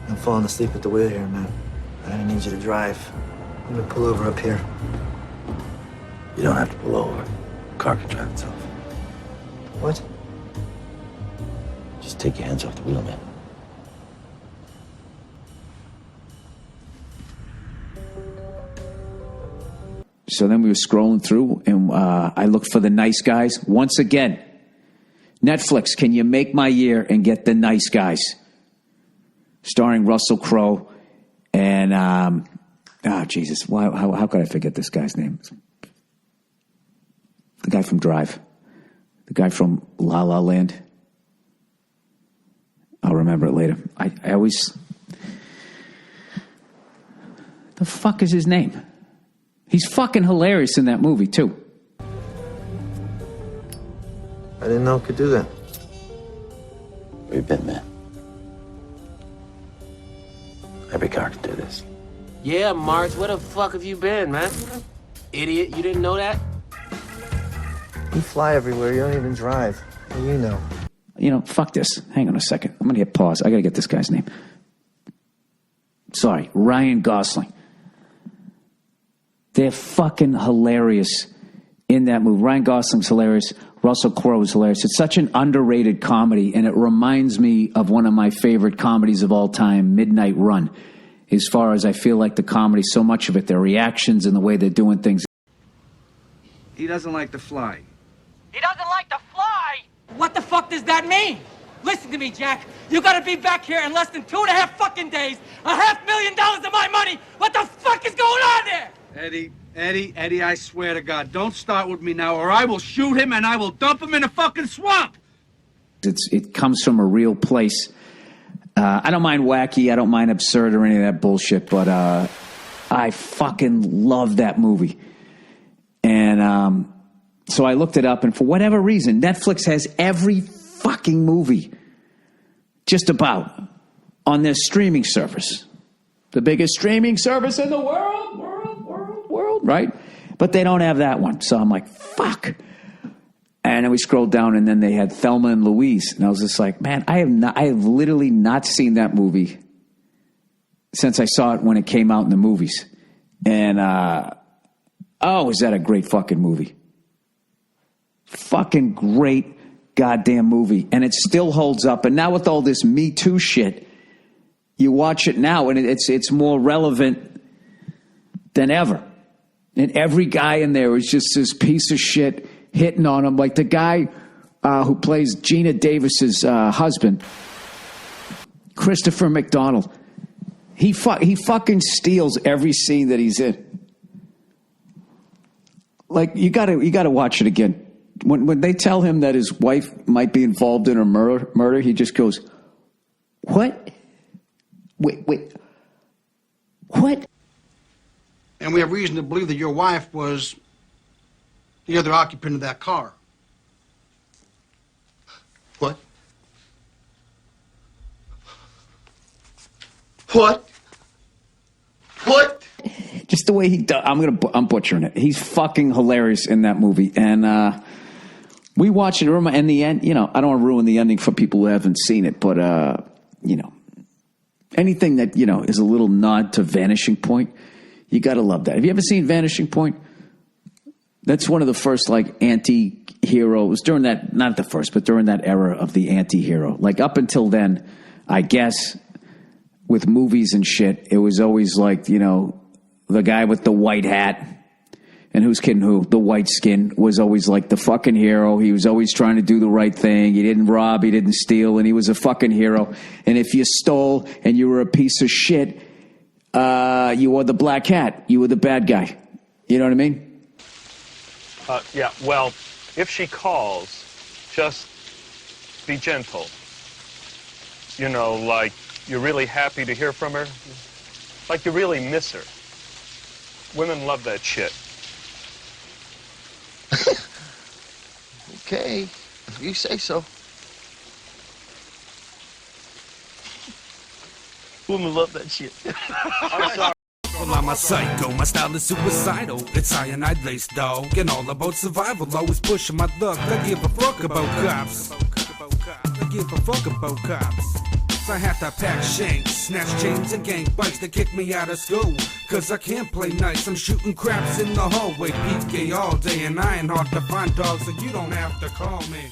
I'm falling asleep at the wheel here, man. I need you to drive. I'm gonna pull over up here. You don't have to pull over. The car can drive itself. What? Just take your hands off the wheel, man. So then we were scrolling through, and I looked for The Nice Guys. Once again, Netflix, can you make my year and get The Nice Guys? Starring Russell Crowe and, Jesus, how could I forget this guy's name? The guy from Drive. The guy from La La Land. I'll remember it later. I always... The fuck is his name? He's fucking hilarious in that movie, too. I didn't know it could do that. Where you been, man? Every car can do this. Yeah, Marge, where the fuck have you been, man? Idiot, you didn't know that? You fly everywhere, you don't even drive. What do you know? You know, fuck this. Hang on a second. I'm going to hit pause. I got to get this guy's name. Sorry, Ryan Gosling. They're fucking hilarious in that movie. Ryan Gosling's hilarious. Russell Crowe is hilarious. It's such an underrated comedy, and it reminds me of one of my favorite comedies of all time, Midnight Run. As far as I feel like the comedy, so much of it, their reactions and the way they're doing things. He doesn't like to fly. He doesn't like to fly? What the fuck does that mean? Listen to me, Jack. You gotta be back here in less than 2.5 fucking days. $500,000 of my money. What the fuck is going on there? Eddie, I swear to God, don't start with me now, or I will shoot him and I will dump him in a fucking swamp. It comes from a real place. I don't mind wacky, I don't mind absurd or any of that bullshit, but I fucking love that movie. And so I looked it up, and for whatever reason, Netflix has every fucking movie just about on their streaming service. The biggest streaming service in the world, right? But they don't have that one. So I'm like, fuck. And then we scrolled down, and then they had Thelma and Louise. And I was just like, man, I have literally not seen that movie since I saw it when it came out in the movies. And, is that a great fucking movie? Fucking great goddamn movie. And it still holds up. And now with all this Me Too shit, you watch it now, and it's more relevant than ever. And every guy in there is just this piece of shit hitting on him. Like the guy who plays Gina Davis's husband, Christopher McDonald. He fucking steals every scene that he's in. Like, you gotta watch it again. When they tell him that his wife might be involved in a murder, he just goes, "What? Wait, what?" And we have reason to believe that your wife was the other occupant of that car. What? What? What? Just the way he does. I'm butchering it. He's fucking hilarious in that movie. And we watched it. In the end, I don't want to ruin the ending for people who haven't seen it, but anything that is a little nod to Vanishing Point, you got to love that. Have you ever seen Vanishing Point? That's one of the first anti-hero. It was during that, not the first, but during that era of the anti-hero. Like up until then, I guess with movies and shit, it was always the guy with the white hat, and who's kidding who? The white skin was always like the fucking hero. He was always trying to do the right thing. He didn't rob, he didn't steal, and he was a fucking hero. And if you stole and you were a piece of shit, you wore the black hat. You were the bad guy. You know what I mean? Yeah, well, if she calls, just be gentle. Like you're really happy to hear from her. Like you really miss her. Women love that shit. Okay, if you say so. Women love that shit. I'm sorry. Well, I'm a psycho, my style is suicidal. It's cyanide laced, dog, and all about survival. Always pushing my luck. I give a fuck about cops. I give a fuck about cops. I had to pack shanks, snatch chains and gang bikes to kick me out of school. Cause I can't play nice, I'm shooting craps in the hallway. PK all day and I ain't hard to find, dog, so you don't have to call me.